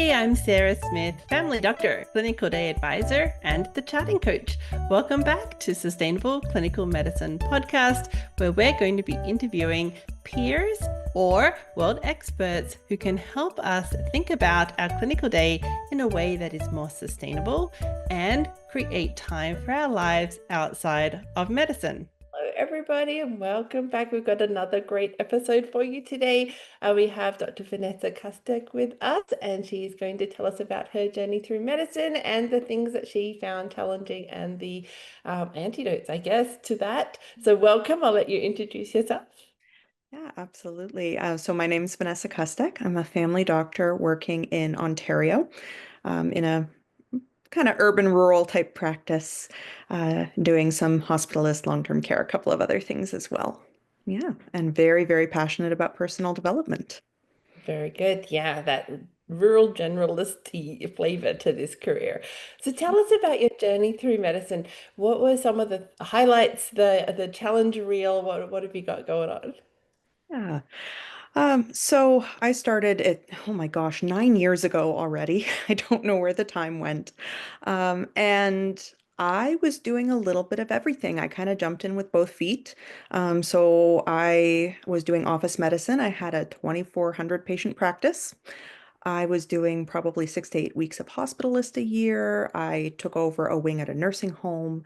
Hey, I'm Sarah Smith, family doctor, clinical day advisor, and the chatting coach. Welcome back to Sustainable Clinical Medicine podcast, where we're going to be interviewing peers or world experts who can help us think about our clinical day in a way that is more sustainable and create time for our lives outside of medicine. Hello, everybody, and welcome back. We've got another great episode for you today. We have Dr. Vanessa Kustec with us, and she's going to tell us about her journey through medicine and the things that she found challenging and the antidotes, I guess, to that. So welcome. I'll let you introduce yourself. Yeah, absolutely. So my name's Vanessa Kustec. I'm a family doctor working in Ontario, in a kind of urban rural type practice, doing some hospitalist long-term care, a couple of other things as well. Yeah, and very, very passionate about personal development. Very good. Yeah, that rural generalist flavor to this career. So tell us about your journey through medicine. What were some of the highlights, the challenge reel? What have you got going on? Yeah. So I started it, oh my gosh, 9 years ago already. I don't know where the time went. And I was doing a little bit of everything. I kind of jumped in with both feet. So I was doing office medicine. I had a 2,400 patient practice. I was doing probably 6 to 8 weeks of hospitalist a year. I took over a wing at a nursing home.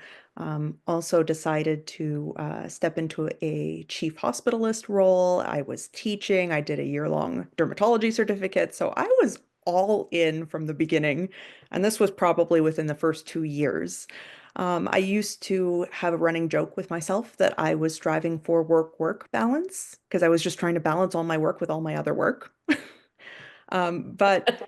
Also decided to step into a chief hospitalist role. I was teaching. I did a year-long dermatology certificate. So I was all in from the beginning. And this was probably within the first 2 years. I used to have a running joke with myself that I was striving for work-work balance because I was just trying to balance all my work with all my other work. But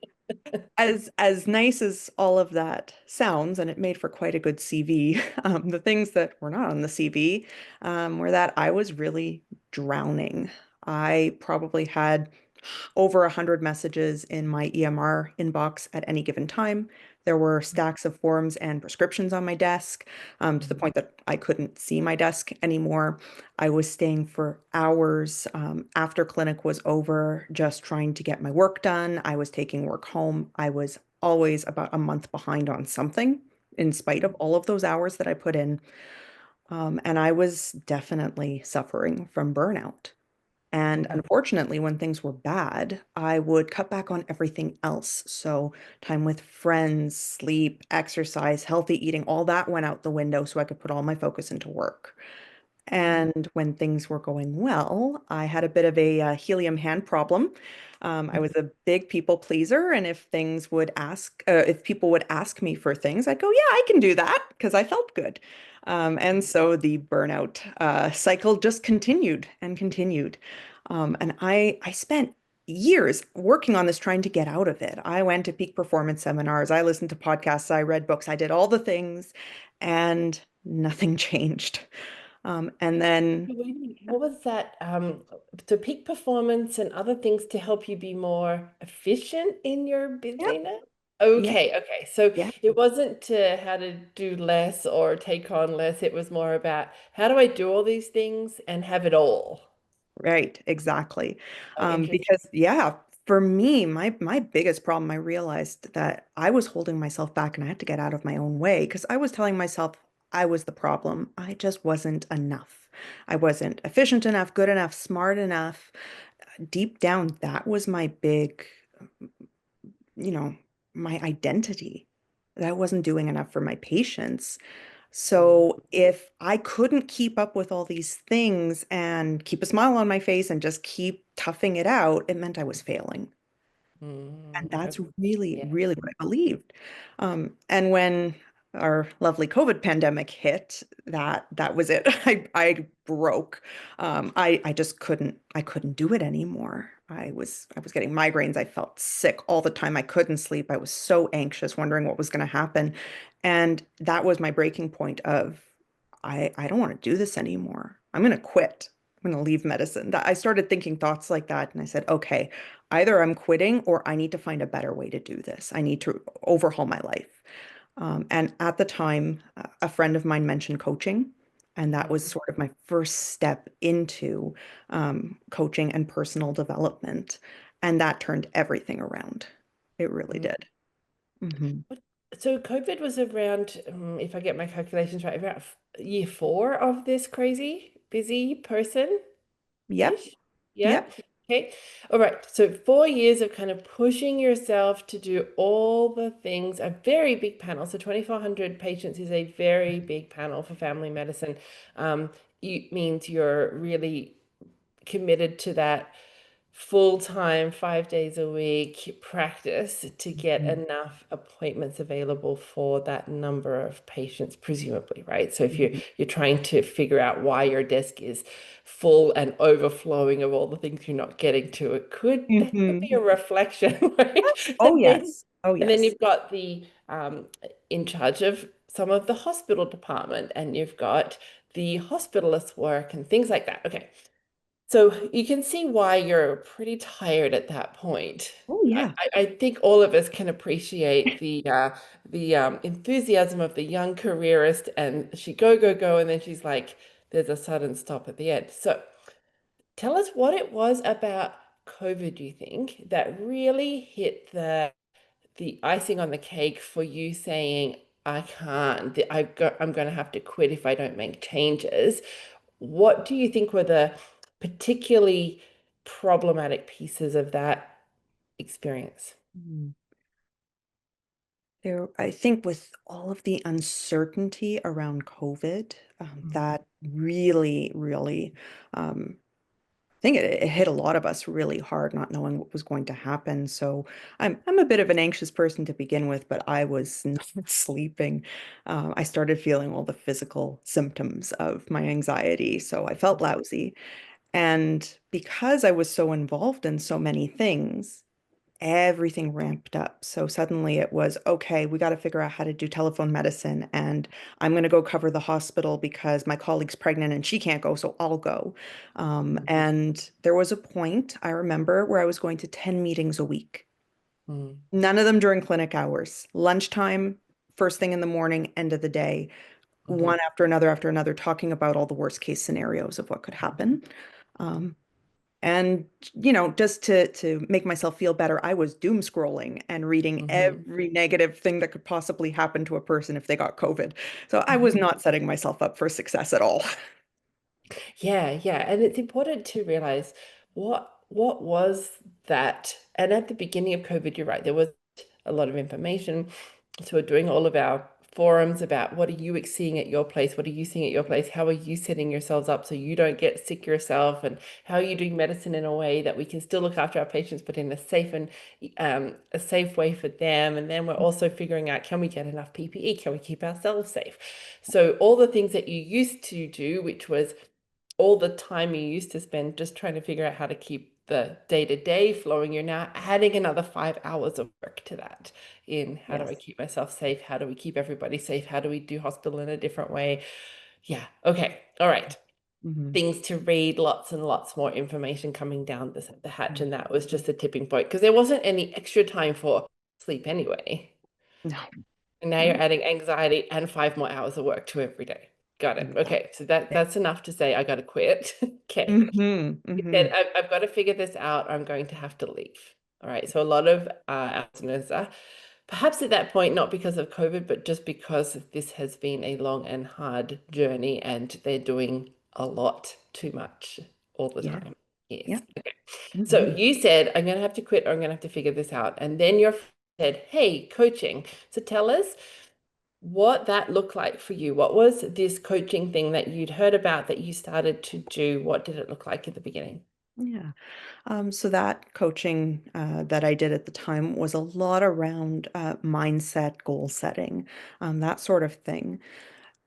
as nice as all of that sounds, and it made for quite a good CV, the things that were not on the CV were that I was really drowning. I probably had over 100 messages in my EMR inbox at any given time. There were stacks of forms and prescriptions on my desk, to the point that I couldn't see my desk anymore. I was staying for hours after clinic was over, just trying to get my work done. I was taking work home. I was always about a month behind on something, in spite of all of those hours that I put in. And I was definitely suffering from burnout. And Mhm. unfortunately, when things were bad, I would cut back on everything else. So, time with friends, sleep, exercise, healthy eating, all that went out the window so I could put all my focus into work. And when things were going well, I had a bit of a helium hand problem. I was a big people pleaser, and if people would ask me for things, I'd go, "Yeah, I can do that," because I felt good. And so the burnout cycle just continued and continued. And I spent years working on this, trying to get out of it. I went to peak performance seminars, I listened to podcasts, I read books, I did all the things, and nothing changed. And then, Wait a minute, what was that? So peak performance and other things to help you be more efficient in your yep, busyness? yep, Okay. So yeah, it wasn't to how to do less or take on less. It was more about how do I do all these things and have it all? right, exactly. Oh, interesting. Because yeah, for me, my biggest problem, I realized that I was holding myself back and I had to get out of my own way because I was telling myself I was the problem. I just wasn't enough. I wasn't efficient enough, good enough, smart enough. Deep down, that was my big, you know, my identity, that I wasn't doing enough for my patients. So if I couldn't keep up with all these things and keep a smile on my face and just keep toughing it out, it meant I was failing. And that's Okay. really, Yeah. really what I believed. And when our lovely COVID pandemic hit, that was it. I broke. I just couldn't do it anymore. I was getting migraines. I felt sick all the time. I couldn't sleep. I was so anxious, wondering what was going to happen. And that was my breaking point of I don't want to do this anymore. I'm going to quit. I'm going to leave medicine. That I started thinking thoughts like that, and I said, okay, either I'm quitting or I need to find a better way to do this. I need to overhaul my life. And at the time, a friend of mine mentioned coaching, and that was Mhm. sort of my first step into coaching and personal development. And that turned everything around. It really Mm. did. Hmm. What- So COVID was around, if I get my calculations right, about year four of this crazy busy person-ish. Yep. Yeah. Yep. Okay. All right. So 4 years of kind of pushing yourself to do all the things, a very big panel. So 2,400 patients is a very big panel for family medicine. Um, it means you're really committed to that full-time, 5 days a week practice to get Mhm. enough appointments available for that number of patients, presumably, right? So if you're trying to figure out why your desk is full and overflowing of all the things you're not getting to, that could be Mhm. a reflection, right? Oh, yes. Oh, And then yes. you've got the in charge of some of the hospital department, and you've got the hospitalist work and things like that. Okay. So you can see why you're pretty tired at that point. Oh, I, yeah. I think all of us can appreciate the enthusiasm of the young careerist, and she go go go, and then she's like, there's a sudden stop at the end. So tell us what it was about COVID, do you think, that really hit the icing on the cake for you saying, I can't, I'm going to have to quit if I don't make changes. What do you think were the particularly problematic pieces of that experience? Mm. There, I think with all of the uncertainty around COVID, Mm. that really, really, I think it hit a lot of us really hard, not knowing what was going to happen. So I'm a bit of an anxious person to begin with, but I was not sleeping. I started feeling all the physical symptoms of my anxiety, so I felt lousy. And because I was so involved in so many things, everything ramped up. So suddenly it was, okay, we got to figure out how to do telephone medicine. And I'm going to go cover the hospital because my colleague's pregnant and she can't go, so I'll go. And there was a point I remember where I was going to 10 meetings a week, Mm. none of them during clinic hours, lunchtime, first thing in the morning, end of the day, Mhm. one after another, talking about all the worst case scenarios of what could happen. Um, and just to make myself feel better, I was doom scrolling and reading Mhm. every negative thing that could possibly happen to a person if they got COVID. So I was not setting myself up for success at all. Yeah, yeah. And it's important to realize what was that. And at the beginning of COVID, you're right, there was a lot of information. So we're doing all of our forums about what are you seeing at your place? What are you seeing at your place? How are you setting yourselves up so you don't get sick yourself? And how are you doing medicine in a way that we can still look after our patients, but in a safe and a safe way for them? And then we're also figuring out, can we get enough PPE? Can we keep ourselves safe? So all the things that you used to do, which was all the time you used to spend just trying to figure out how to keep the day-to-day flowing, you're now adding another 5 hours of work to that in how do I Yes. keep myself safe? How do we keep everybody safe? How do we do hospital in a different way? Yeah. Okay. All right. Hmm. Things to read, lots and lots more information coming down the hatch. And that was just a tipping point because there wasn't any extra time for sleep anyway. No, And now you're no. adding anxiety and 5 more hours of work to every day. Got it. Exactly. Okay. So that's enough to say I got to quit. Okay. Hmm. You Hmm. said, I've got to figure this out. I'm going to have to leave. All right. So a lot of our listeners are perhaps at that point, not because of COVID, but just because this has been a long and hard journey and they're doing a lot too much all the Yeah. time. Yeah. Yes. Okay. So Hmm. you said, I'm going to have to quit or I'm going to have to figure this out. And then your friend said, hey, coaching. So tell us what that looked like for you. What was this coaching thing that you'd heard about that you started to do? What did it look like at the beginning? Yeah. So that coaching that I did at the time was a lot around mindset, goal setting, that sort of thing.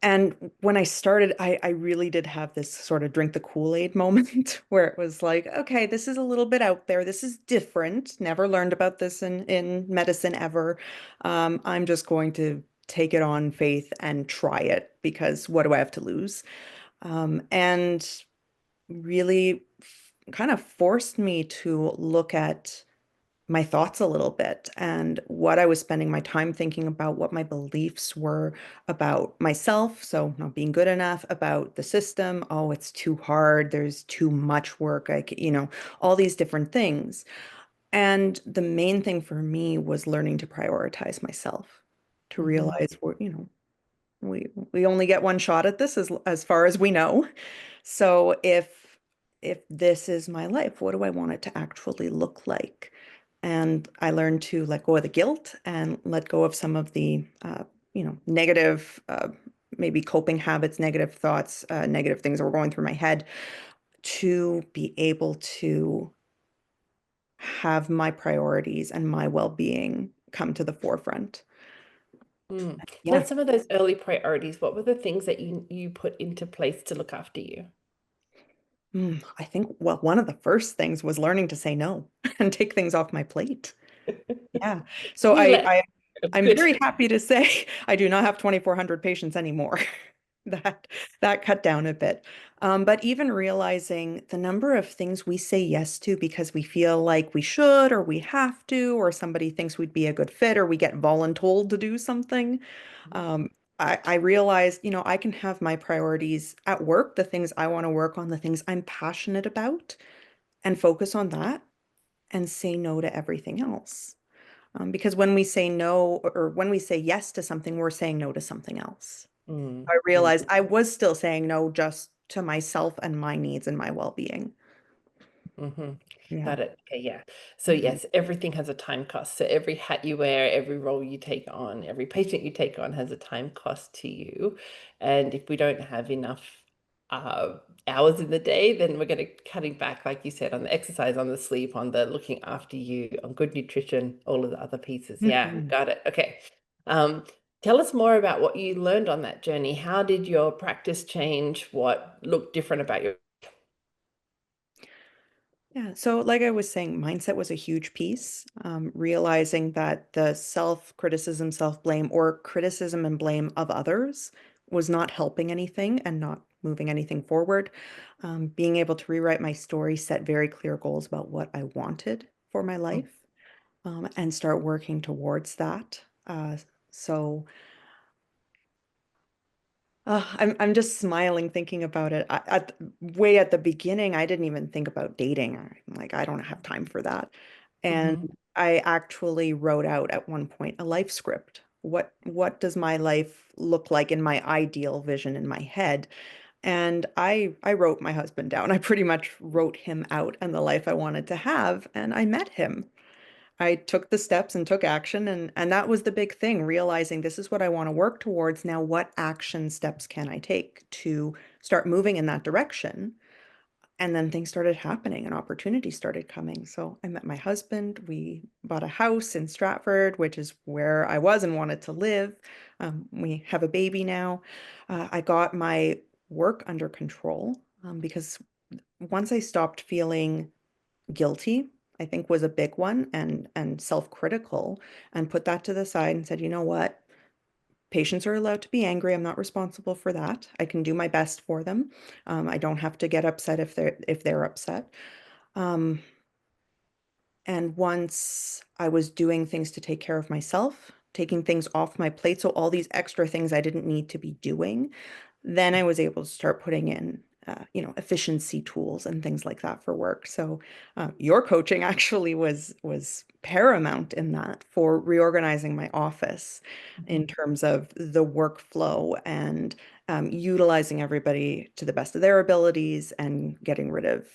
And when I started, I really did have this sort of drink the Kool-Aid moment where it was like, okay, this is a little bit out there. This is different. Never learned about this in medicine ever. I'm just going to take it on faith and try it because what do I have to lose? And really kind of forced me to look at my thoughts a little bit and what I was spending my time thinking about, what my beliefs were about myself. So, not being good enough, about the system. Oh, it's too hard. There's too much work. All these different things. And the main thing for me was learning to prioritize myself, to Mm-hmm. realize we only get one shot at this as far as we know. So if this is my life, what do I want it to actually look like? And I learned to let go of the guilt and let go of some of the negative maybe coping habits, negative thoughts, negative things that were going through my head to be able to have my priorities and my well-being come to the forefront. Mm. Tell Yeah. us some of those early priorities. What were the things that you put into place to look after you? I think, well, one of the first things was learning to say no and take things off my plate. Yeah. So You let I'm good. very happy to say I do not have 2,400 patients anymore. That that cut down a bit. But even realizing the number of things we say yes to because we feel like we should or we have to, or somebody thinks we'd be a good fit, or we get voluntold to do something. Um, I realized, I can have my priorities at work, the things I want to work on, the things I'm passionate about, and focus on that and say no to everything else. Because when we say no or when we say yes to something, we're saying no to something else. Mm, I mm, realized I was still saying no just to myself and my needs and my well-being. mm-hmm. Yeah. Got it. Okay, yeah. So Mhm. yes, everything has a time cost. So every hat you wear, every role you take on, every patient you take on has a time cost to you. And if we don't have enough uh, hours in the day, then we're going to cutting back, like you said, on the exercise, on the sleep, on the looking after you, on good nutrition, all of the other pieces. Yeah, Mhm. got it. Okay. Um, Tell us more about what you learned on that journey. How did your practice change? What looked different about your Yeah. So, like I was saying, mindset was a huge piece. Realizing that the self-criticism, self-blame, or criticism and blame of others was not helping anything and not moving anything forward. Being able to rewrite my story, set very clear goals about what I wanted for my life, and start working towards that. So, I'm just smiling thinking about it. Way at the beginning, I didn't even think about dating. I'm like, I don't have time for that. And Mhm, I actually wrote out at one point a life script. What does my life look like in my ideal vision in my head? And I wrote my husband down. I pretty much wrote him out and the life I wanted to have, and I met him. I took the steps and took action, and that was the big thing, realizing this is what I want to work towards. Now, what action steps can I take to start moving in that direction? And then things started happening and opportunities started coming. So I met my husband. We bought a house in Stratford, which is where I was and wanted to live. We have a baby now. I got my work under control because once I stopped feeling guilty, I think was a big one, and self-critical, and put that to the side and said, you know what? Patients are allowed to be angry. I'm not responsible for that. I can do my best for them. I don't have to get upset if they're upset. Um, and once I was doing things to take care of myself, taking things off my plate, so all these extra things I didn't need to be doing, then I was able to start putting in, efficiency tools and things like that for work. So your coaching actually was paramount in that for reorganizing my office mhm, in terms of the workflow and utilizing everybody to the best of their abilities and getting rid of,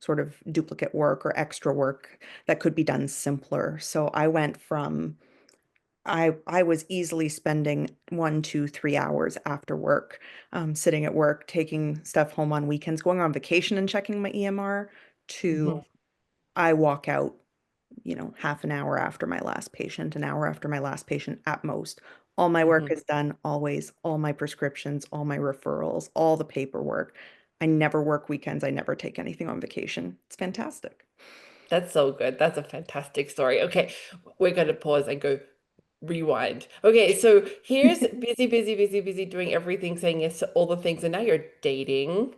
sort of duplicate work or extra work that could be done simpler. So I went from I was easily spending 1, 2, 3 hours after work, sitting at work, taking stuff home on weekends, going on vacation and checking my EMR, to mhm, I walk out, half an hour after my last patient, an hour after my last patient at most. All my work mhm. is done always, all my prescriptions, all my referrals, all the paperwork. I never work weekends. I never take anything on vacation. It's fantastic. That's so good. That's a fantastic story. Okay, we're going to pause and go rewind. Okay, so here's busy, busy, busy, busy doing everything, saying yes to all the things, and now you're dating.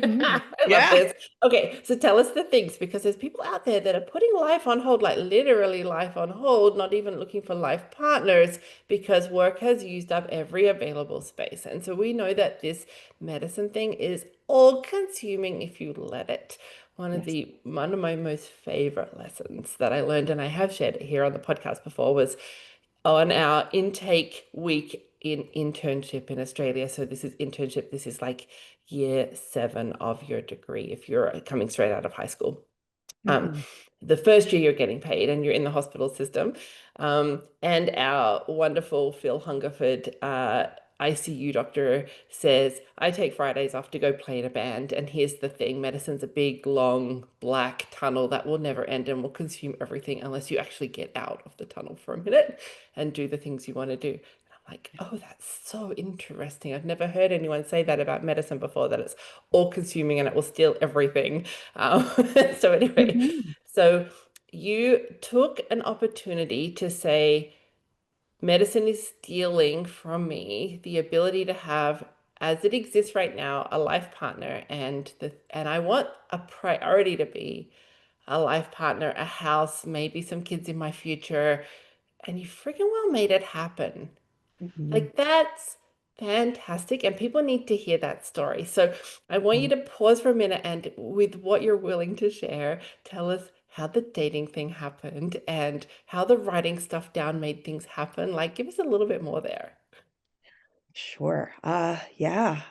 Mhm. I love Yeah. this. Okay, so tell us the things because there's people out there that are putting life on hold, like literally life on hold, not even looking for life partners because work has used up every available space. And so we know that this medicine thing is all consuming if you let it. Yes. one of my most favorite lessons that I learned, and I have shared it here on the podcast before, was on our intake week in internship in Australia. So this is internship. This is like year 7 of your degree if you're coming straight out of high school. Um, Hmm. the first year you're getting paid and you're in the hospital system. And our wonderful Phil Hungerford, ICU doctor, says, I take Fridays off to go play in a band. And here's the thing, medicine's a big, long, black tunnel that will never end and will consume everything unless you actually get out of the tunnel for a minute and do the things you want to do. Like, oh, that's so interesting. I've never heard anyone say that about medicine before, that it's all consuming and it will steal everything. Um, so anyway, Hmm. so you took an opportunity to say, medicine is stealing from me the ability to have, as it exists right now, a life partner, and I want a priority to be a life partner, a house, maybe some kids in my future, and you freaking well made it happen. Hmm. Like that's fantastic. And people need to hear that story. So I want you to pause for a minute and with what you're willing to share, tell us how the dating thing happened and how the writing stuff down made things happen. Like give us a little bit more there. Sure. Yeah.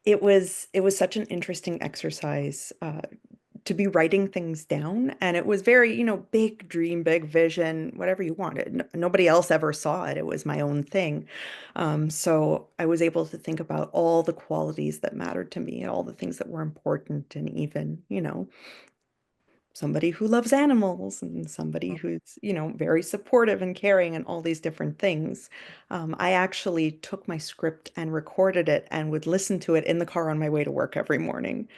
It was such an interesting exercise to be writing things down, and it was very, big dream, big vision, whatever you wanted. Nobody else ever saw it. It was my own thing. So I was able to think about all the qualities that mattered to me, all the things that were important, and even, somebody who loves animals and somebody who's, very supportive and caring and all these different things. I actually took my script and recorded it and would listen to it in the car on my way to work every morning.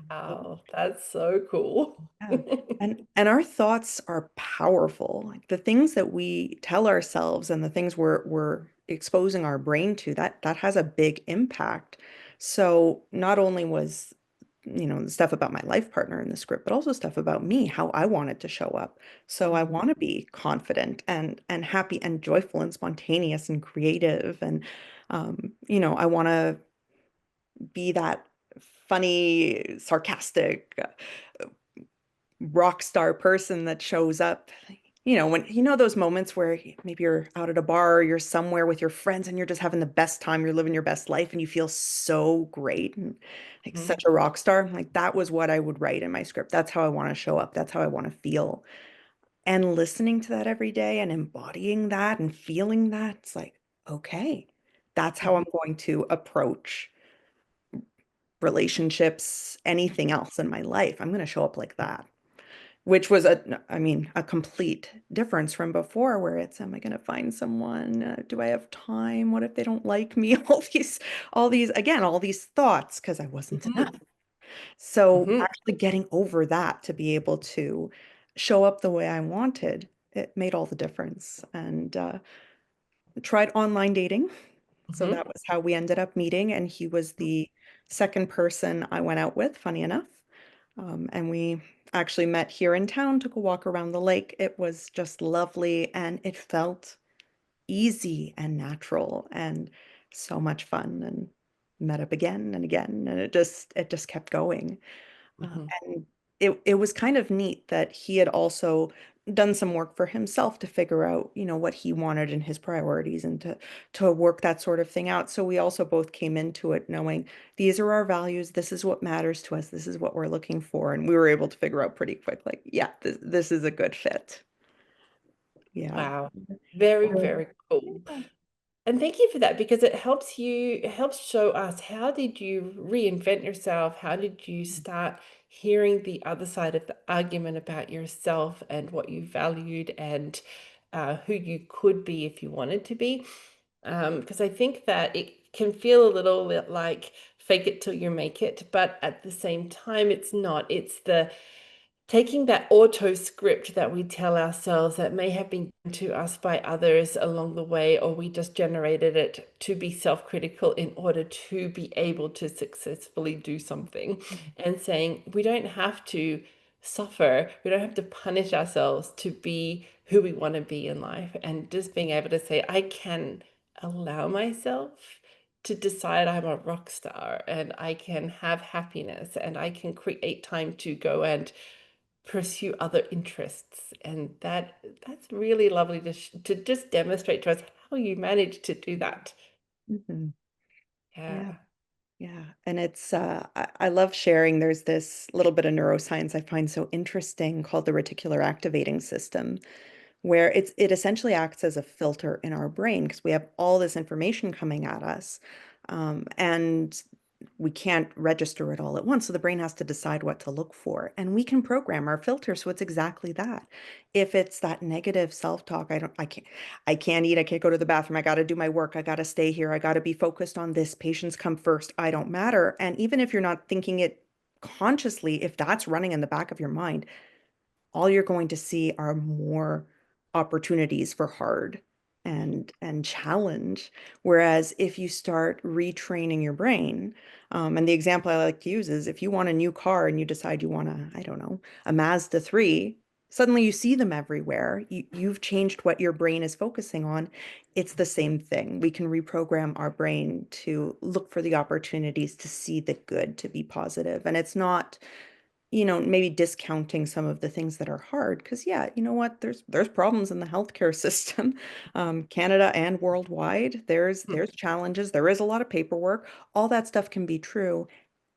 Wow, that's so cool. Yeah. And our thoughts are powerful. Like the things that we tell ourselves and the things we're exposing our brain to, that has a big impact. So not only was, the stuff about my life partner in the script, but also stuff about me, how I wanted to show up. So I Mhm, want to be confident and happy and joyful and spontaneous and creative. And I want to be that funny, sarcastic rock star person that shows up. When those moments where maybe you're out at a bar or you're somewhere with your friends and you're just having the best time, you're living your best life and you feel so great and like mhm, such a rock star. Like that was what I would write in my script. That's how I want to show up. That's how I want to feel. And listening to that every day and embodying that and feeling that, it's like, okay, that's how mhm, I'm going to approach relationships, anything else in my life. I'm going to show up like that, which was a complete difference from before where it's, am I going to find someone? Do I have time? What if they don't like me? Again, all these thoughts because I wasn't enough. mhm, So mhm, actually getting over that to be able to show up the way I wanted, it made all the difference. And tried online dating. So mhm, that was how we ended up meeting. And he was the second person I went out with, funny enough. And we actually met here in town, took a walk around the lake. It was just lovely and it felt easy and natural and so much fun and met up again and again and it just kept going. mhm, And it was kind of neat that he had also done some work for himself to figure out, what he wanted and his priorities and to work that sort of thing out. So we also both came into it knowing these are our values, this is what matters to us, this is what we're looking for. And we were able to figure out pretty quick, like, yeah, this is a good fit. Yeah. Wow. Very, Um, very cool. And thank you for that because it helps show us how did you reinvent yourself? How did you start hearing the other side of the argument about yourself and what you valued and who you could be if you wanted to be? Because I think that it can feel a little bit like fake it till you make it, but at the same time, it's not. It's the taking that auto script that we tell ourselves that may have been given to us by others along the way, or we just generated it to be self-critical in order to be able to successfully do something, and saying we don't have to suffer, we don't have to punish ourselves to be who we want to be in life, and just being able to say, I can allow myself to decide I'm a rock star and I can have happiness and I can create time to go and pursue other interests. And that's really lovely to just demonstrate to us how you manage to do that. Mhm. Yeah. Yeah. Yeah. And I love sharing. There's this little bit of neuroscience I find so interesting called the reticular activating system, where it essentially acts as a filter in our brain because we have all this information coming at us. And we can't register it all at once. So the brain has to decide what to look for. And we can program our filter. So it's exactly that. If it's that negative self-talk, I can't eat, I can't go to the bathroom, I got to do my work, I got to stay here, I got to be focused on this, patients come first, I don't matter. And even if you're not thinking it consciously, if that's running in the back of your mind, all you're going to see are more opportunities for hard and challenge. Whereas if you start retraining your brain, and the example I like to use is if you want a new car and you decide you want I don't know, a Mazda 3, suddenly you see them everywhere. You've changed what your brain is focusing on. It's the same thing. We can reprogram our brain to look for the opportunities, to see the good, to be positive. And it's not maybe discounting some of the things that are hard because yeah, you know what? There's problems in the healthcare system, Canada and worldwide. There's challenges. There is a lot of paperwork. All that stuff can be true,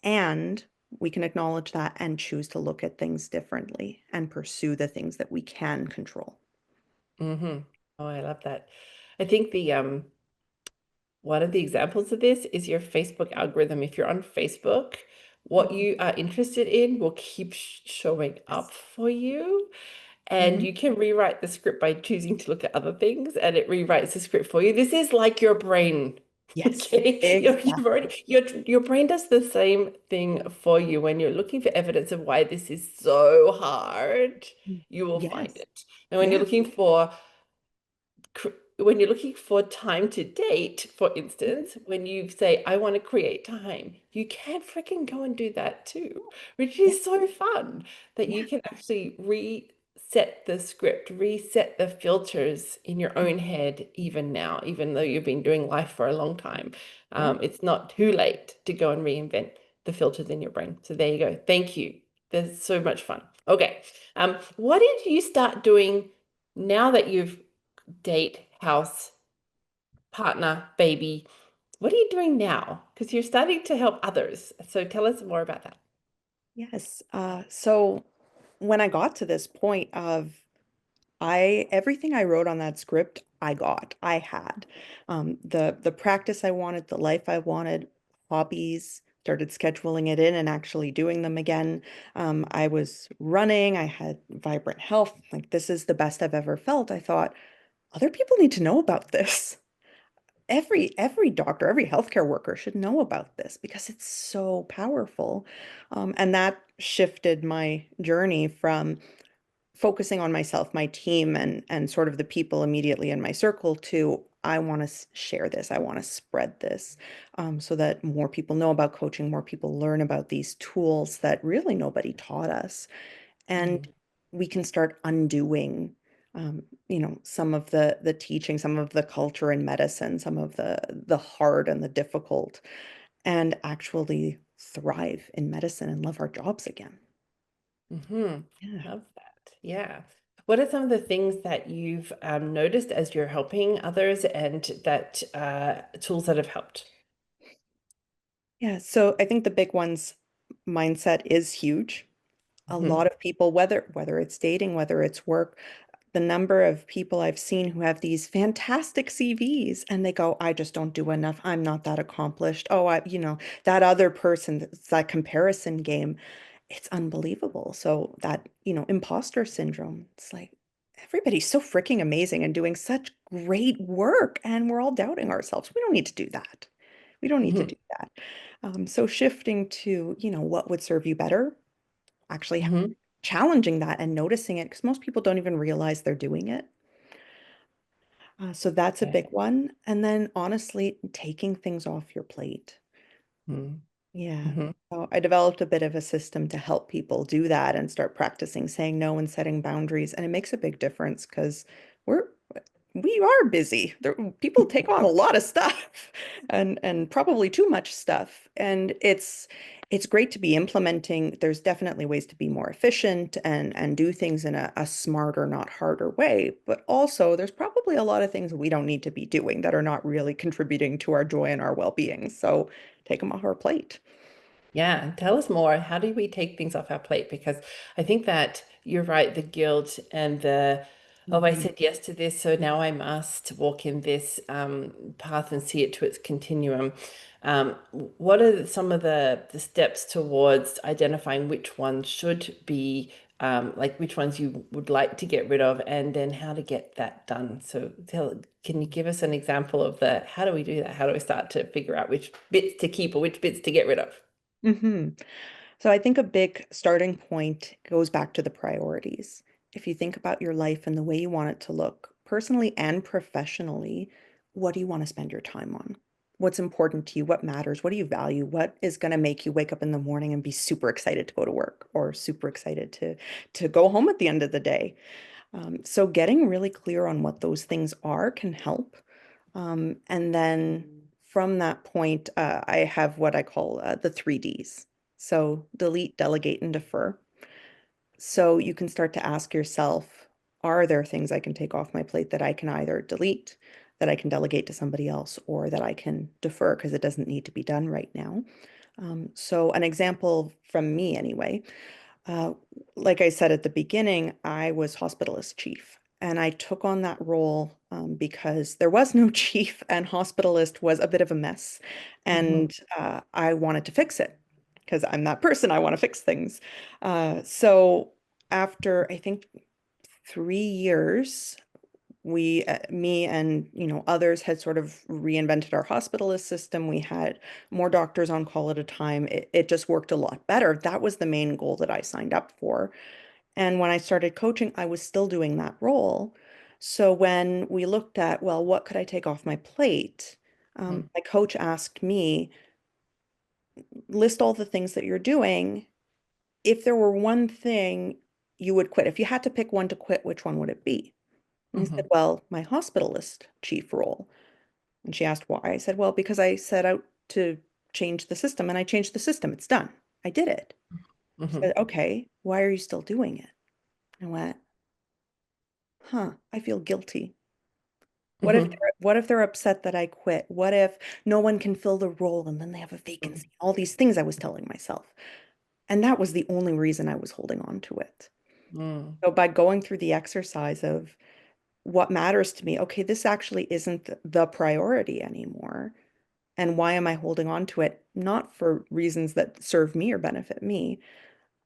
and we can acknowledge that and choose to look at things differently and pursue the things that we can control. Mm-hmm. Oh, I love that. I think the one of the examples of this is your Facebook algorithm. If you're on Facebook, what Mhm. you are interested in will keep showing up Yes. for you. And Hmm. you can rewrite the script by choosing to look at other things, and it rewrites the script for you. This is like your brain. Yes, Okay, you've exactly. already your brain does the same thing for you when you're looking for evidence of why this is so hard. Mm. You will find Yes. it. And when you're Yeah. looking for when you're looking for time to date, for instance, when you say, I want to create time, you can freaking go and do that too, which Yeah. is so fun that you Yeah. can actually reset the script, reset the filters in your own head, even now, even though you've been doing life for a long time. Yeah. It's not too late to go and reinvent the filters in your brain. So there you go. Thank you. There's so much fun. Okay. What did you start doing now that you've date, house, partner, baby? What are you doing now? Because you're starting to help others. So tell us more about that. Yes. So when I got to this point of I everything I wrote on that script, I had. The practice I wanted, the life I wanted, hobbies, started scheduling it in and actually doing them again. I was running, I had vibrant health. Like this is the best I've ever felt. I thought, other people need to know about this. Every doctor, every healthcare worker should know about this because it's so powerful. And that shifted my journey from focusing on myself, my team, and sort of the people immediately in my circle to I want to share this. I want to spread this so that more people know about coaching, more people learn about these tools that really nobody taught us, and Mm. we can start undoing. Some of the teaching, some of the culture in medicine, some of the hard and the difficult, and actually thrive in medicine and love our jobs again. Mm-hmm. Yeah. Love that. Yeah. What are some of the things that you've noticed as you're helping others and that tools that have helped? Yeah, so I think the big ones, mindset is huge. A Mm-hmm. lot of people, whether it's dating, whether it's work, the number of people I've seen who have these fantastic CVs and they go, I just don't do enough. I'm not that accomplished. Oh, that other person, it's that comparison game. It's unbelievable. So that, imposter syndrome, it's like everybody's so freaking amazing and doing such great work, and we're all doubting ourselves. We don't need to do that. We don't need to Mm-hmm. do that. So shifting to, what would serve you better, actually Mm-hmm. challenging that and noticing it, because most people don't even realize they're doing it. So that's a Yeah. big one. And then honestly, taking things off your plate. Yeah. Mm-hmm. So I developed a bit of a system to help people do that and start practicing saying no and setting boundaries. And it makes a big difference because we're we are busy. People take on a lot of stuff and probably too much stuff. And it's great to be implementing. There's definitely ways to be more efficient and do things in a smarter, not harder way. But also there's probably a lot of things we don't need to be doing that are not really contributing to our joy and our well-being. So take them off our plate. Yeah, tell us more. How do we take things off our plate? Because I think that you're right, the guilt and the, oh, I Mhm. said yes to this, so now I must walk in this path and see it to its continuum. What are some of the steps towards identifying which ones should be like which ones you would like to get rid of, and then how to get that done? So can you give us an example of the how do we do that? How do we start to figure out which bits to keep or which bits to get rid of? hmm So I think a big starting point goes back to the priorities. If you think about your life and the way you want it to look, personally and professionally, what do you want to spend your time on? What's important to you? What matters? What do you value? What is going to make you wake up in the morning and be super excited to go to work or super excited to go home at the end of the day? So getting really clear on what those things are can help. And then from that point, I have what I call the 3Ds. So delete, delegate, and defer. So you can start to ask yourself, are there things I can take off my plate that I can either delete, that I can delegate to somebody else, or that I can defer because it doesn't need to be done right now? So an example from me anyway, uh, like I said at the beginning, I was hospitalist chief, and I took on that role because there was no chief, and hospitalist was a bit of a mess, Mhm. and I wanted to fix it because I'm that person. I want to fix things. So after I think 3 years, me and others had sort of reinvented our hospitalist system. We had more doctors on call at a time. It just worked a lot better. That was the main goal that I signed up for. And when I started coaching, I was still doing that role. So when we looked at, well, what could I take off my plate? Mhm. My coach asked me, list all the things that you're doing. If there were one thing you would quit, if you had to pick one to quit, which one would it be? And I said, Mhm. well, my hospitalist chief role. And she asked why. I said, well, because I set out to change the system and I changed the system. It's done. I did it. She said, Mhm. okay, why are you still doing it? I went, huh, I feel guilty. Mhm. What if they're upset that I quit? What if no one can fill the role and then they have a Mhm. vacancy? All these things I was telling myself. And that was the only reason I was holding on to it. Mm. So by going through the exercise of what matters to me, okay, this actually isn't the priority anymore. And why am I holding on to it? Not for reasons that serve me or benefit me.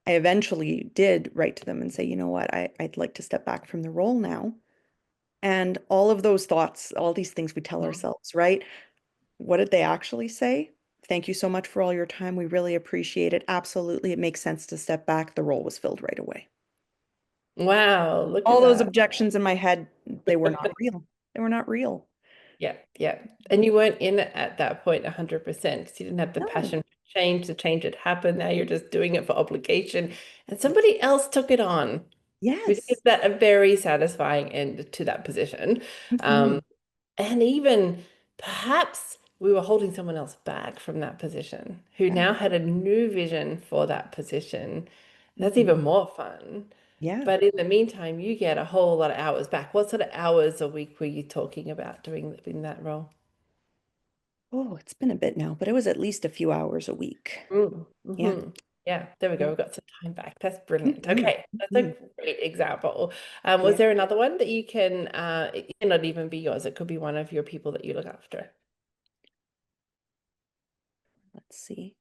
I eventually did write to them and say, you know what, I'd like to step back from the role now. And all of those thoughts, all these things we tell Mhm. ourselves, right? What did they actually say? Thank you so much for all your time. We really appreciate it. Absolutely. It makes sense to step back. The role was filled right away. Wow, look at All those that. objections in my head, they were not real. They were not real. Yeah, yeah. And you weren't in it at that point 100% because you didn't have the No. passion for change. The change had happened. Now you're just doing it for obligation. And somebody else took it on, which is Yes. that a very satisfying end to that position. Mhm. Um, and even perhaps we were holding someone else back from that position who Yeah. now had a new vision for that position. That's Mhm. even more fun. Yeah. But in the meantime, you get a whole lot of hours back. What sort of hours a week were you talking about doing in that role? Oh, it's been a bit now, but it was at least a few hours a week. Mm, Yeah. Yeah, there we go. Yeah. We've got some time back. That's brilliant. Mhm. Okay, that's Mhm. a great example. Was Yeah. there another one that you can, it cannot even be yours. It could be one of your people that you look after. Let's see.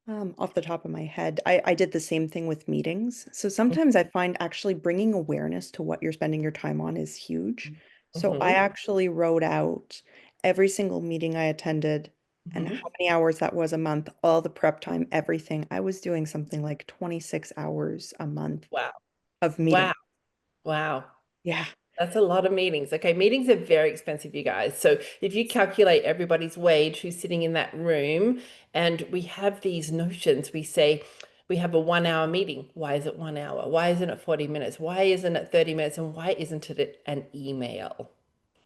Off the top of my head, I did the same thing with meetings. So sometimes I find actually bringing awareness to what you're spending your time on is huge. So I Mm-hmm. actually wrote out every single meeting I attended and Hmm. how many hours that was a month, all the prep time, everything. I was doing something like 26 hours a month Wow. of meeting. Wow. Wow. Yeah. That's a lot of meetings. Okay, meetings are very expensive, you guys. So if you calculate everybody's wage who's sitting in that room, and we have these notions, we say We have a 1 hour meeting. Why is it 1 hour? Why isn't it 40 minutes? Why isn't it 30 minutes? And why isn't it an email?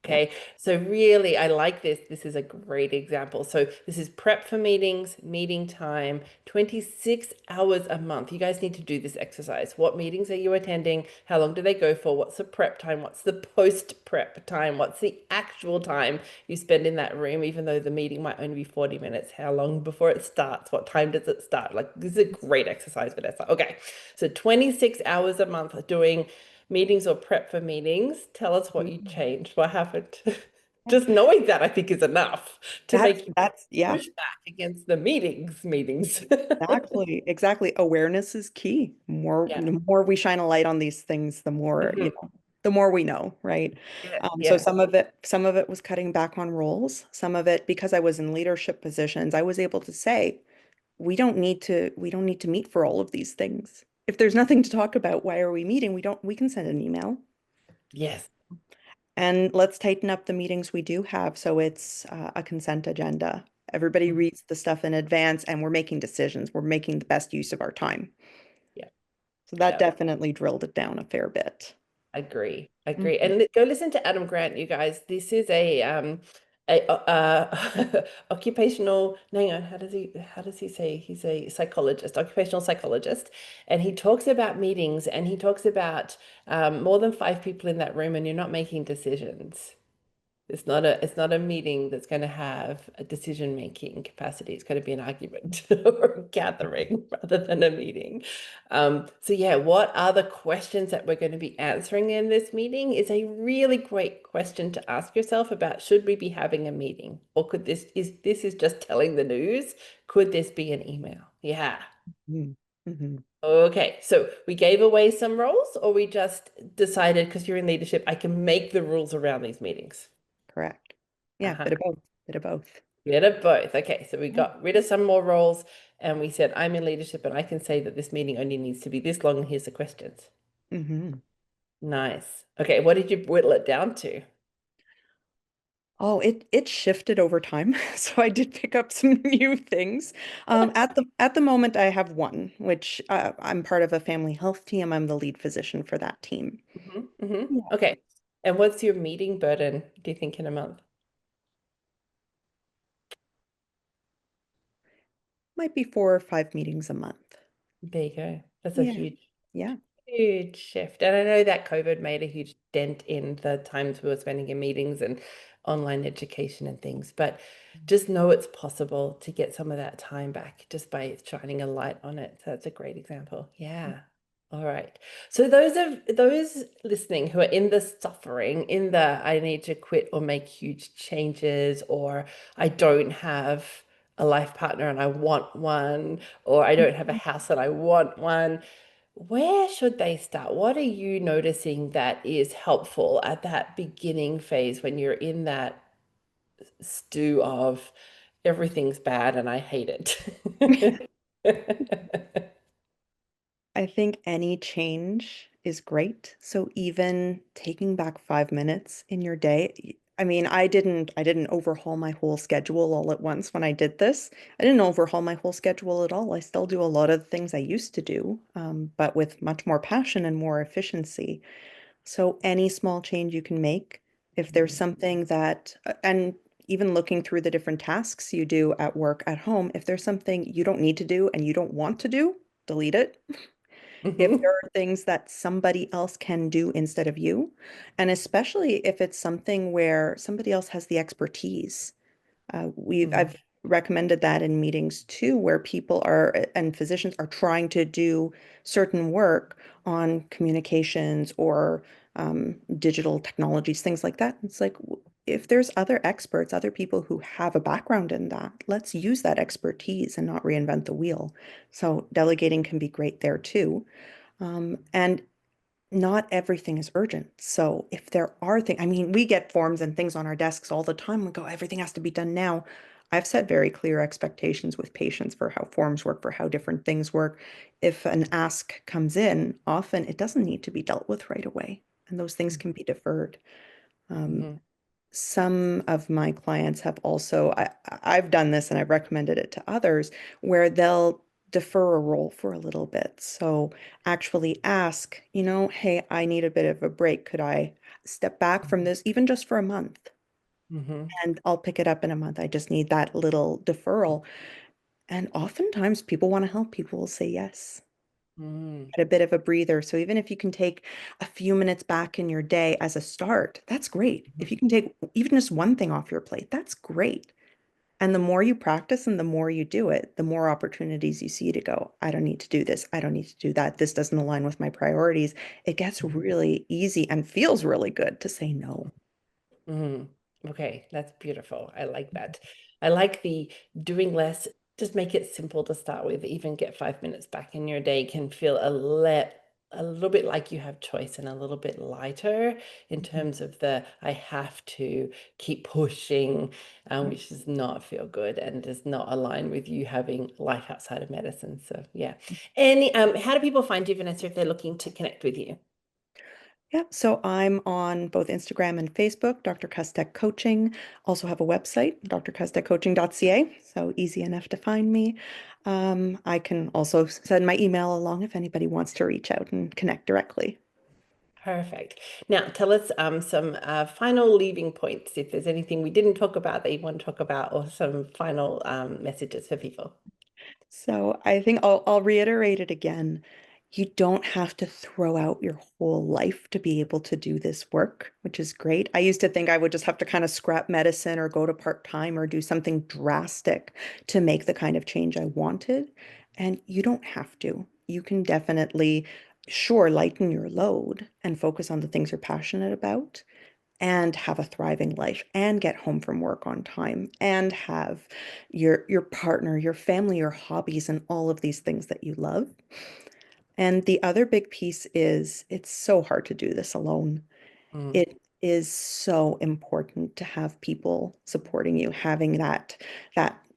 Yeah. Okay, so really, I like this. This is a great example. So this is prep for meetings, meeting time, 26 hours a month. You guys need to do this exercise. What meetings are you attending? How long do they go for? What's the prep time? What's the post-prep time? What's the actual time you spend in that room, even though the meeting might only be 40 minutes? How long before it starts? What time does it start? Like, this is a great exercise, Vanessa. Okay, so 26 hours a month doing meetings or prep for meetings. Tell us what you Mhm. changed. What happened? Yeah. Just knowing that, I think, is enough to make you That's yeah, push back against the meetings. exactly. Awareness is key. Yeah. The more we shine a light on these things, the more, Mhm. the more we know, right? Yeah. So Yeah. some of it was cutting back on roles. Some of it, because I was in leadership positions, I was able to say, we don't need to meet for all of these things. If there's nothing to talk about, why are we meeting? We can send an email. Yes. And let's tighten up the meetings we do have so it's a consent agenda. Everybody Mhm. reads the stuff in advance and we're making decisions. We're making the best use of our time. Yeah. So that Yeah. definitely drilled it down a fair bit. Agree. Agree. Mhm. And go listen to Adam Grant, you guys. This is a occupational, hang on, how does he say he's a psychologist, occupational psychologist, and he talks about meetings and he talks about more than five people in that room and you're not making decisions. It's not a meeting that's going to have a decision-making capacity. It's going to be an argument or a gathering rather than a meeting. So yeah, what are the questions that we're going to be answering in this meeting is a really great question to ask yourself about should we be having a meeting? Or could this is just telling the news? Could this be an email? Yeah. Mhm. Mhm. Okay, so we gave away some roles, or we just decided because you're in leadership, I can make the rules around these meetings. Correct. Yeah, Uh-huh. bit of both. Bit of both. Bit of both. Okay, so we Yeah. got rid of some more roles and we said, I'm in leadership and I can say that this meeting only needs to be this long and here's the questions. Hmm. Nice. Okay, what did you whittle it down to? Oh, it shifted over time. So I did pick up some new things. At the moment, I have one, which I'm part of a family health team. I'm the lead physician for that team. Yeah. Okay, and what's your meeting burden, do you think, in a month? Might be 4 or 5 meetings a month. There you go. That's a Yeah. huge Yeah. Huge shift. And I know that COVID made a huge dent in the times we were spending in meetings and online education and things, but just know it's possible to get some of that time back just by shining a light on it. So that's a great example. Yeah. All right. So those listening who are in the suffering, in the I need to quit or make huge changes, or I don't have a life partner and I want one, or I don't have a house and I want one, where should they start? What are you noticing that is helpful at that beginning phase when you're in that stew of everything's bad and I hate it? I think any change is great. So even taking back 5 minutes in your day, I mean, I didn't overhaul my whole schedule all at once when I did this. I didn't overhaul my whole schedule at all. I still do a lot of the things I used to do, but with much more passion and more efficiency. So any small change you can make, if there's something that, and even looking through the different tasks you do at work, at home, if there's something you don't need to do and you don't want to do, delete it. If there Mhm, are things that somebody else can do instead of you, and especially if it's something where somebody else has the expertise. mhm, I've recommended that in meetings too, where people are and physicians are trying to do certain work on communications or digital technologies, things like that. It's like if there's other experts, other people who have a background in that, let's use that expertise and not reinvent the wheel. So delegating can be great there too. And not everything is urgent. So if there are things, I mean, we get forms and things on our desks all the time. We go, everything has to be done now. I've set very clear expectations with patients for how forms work, for how different things work. If an ask comes in, often it doesn't need to be dealt with right away, and those things can be deferred. Um, mhm, some of my clients have also, I've done this and I've recommended it to others, where defer a role for a little bit. So actually ask, hey, I need a bit of a break. Could I step back from this even just for a month? Mm-hmm. And I'll pick it up in a month. I just need that little deferral. And oftentimes people want to help. People will say yes. Mm-hmm. Get a bit of a breather. So even if you can take a few minutes back in your day as a start, that's great. If you can take even just one thing off your plate, that's great. And the more you practice and the more you do it, the more opportunities you see to go, I don't need to do this. I don't need to do that. This doesn't align with my priorities. It gets really easy and feels really good to say no. Mm, okay, that's beautiful. I like that. I like the doing less, just make it simple to start with. Even get 5 minutes back in your day can feel a little bit like you have choice and a little bit lighter in terms of the I have to keep pushing, which does not feel good and does not align with you having life outside of medicine. So yeah. Any how do people find you, Vanessa, if they're looking to connect with you? Yeah, so I'm on both Instagram and Facebook, Dr. Kustec Coaching. Also have a website, drkusteccoaching.ca, so easy enough to find me. I can also send my email along if anybody wants to reach out and connect directly. Perfect. Now, tell us some final leaving points, if there's anything we didn't talk about that you want to talk about, or some final messages for people. So I think I'll reiterate it again. You don't have to throw out your whole life to be able to do this work, which is great. I used to think I would just have to kind of scrap medicine or go to part-time or do something drastic to make the kind of change I wanted. And you don't have to. You can definitely, sure, lighten your load and focus on the things you're passionate about and have a thriving life and get home from work on time and have your partner, your family, your hobbies, and all of these things that you love. And the other big piece is it's so hard to do this alone. Mm. It is so important to have people supporting you, having that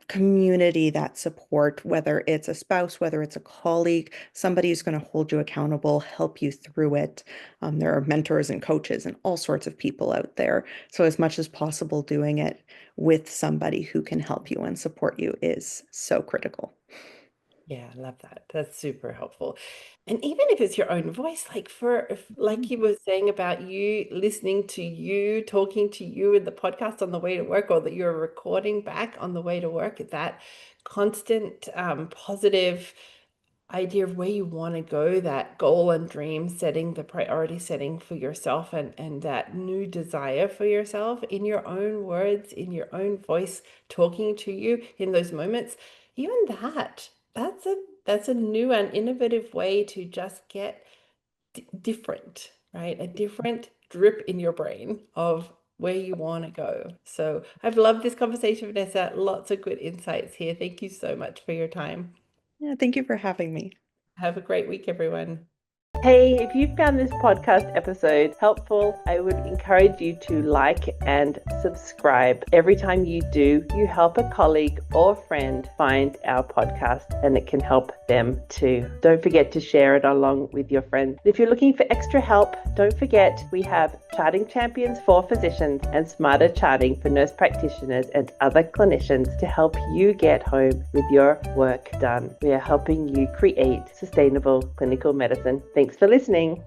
community, that support, whether it's a spouse, whether it's a colleague, somebody who's going to hold you accountable, help you through it. There are mentors and coaches and all sorts of people out there. So as much as possible, doing it with somebody who can help you and support you is so critical. Yeah, I love that. That's super helpful. And even if it's your own voice, like for like you were saying about you listening to you, talking to you in the podcast on the way to work, or that you're recording back on the way to work, that constant positive idea of where you want to go, that goal and dream setting, the priority setting for yourself, and that new desire for yourself in your own words, in your own voice, talking to you in those moments, even that's a new and innovative way to just get different, right? A different drip in your brain of where you want to go. So I've loved this conversation, Vanessa. Lots of good insights here. Thank you so much for your time. Yeah, thank you for having me. Have a great week, everyone. Hey, if you found this podcast episode helpful, I would encourage you to like and subscribe. Every time you do, you help a colleague or friend find our podcast, and it can help them too. Don't forget to share it along with your friends. If you're looking for extra help, don't forget we have charting champions for physicians and smarter charting for nurse practitioners and other clinicians to help you get home with your work done. We are helping you create sustainable clinical medicine. Thanks for listening.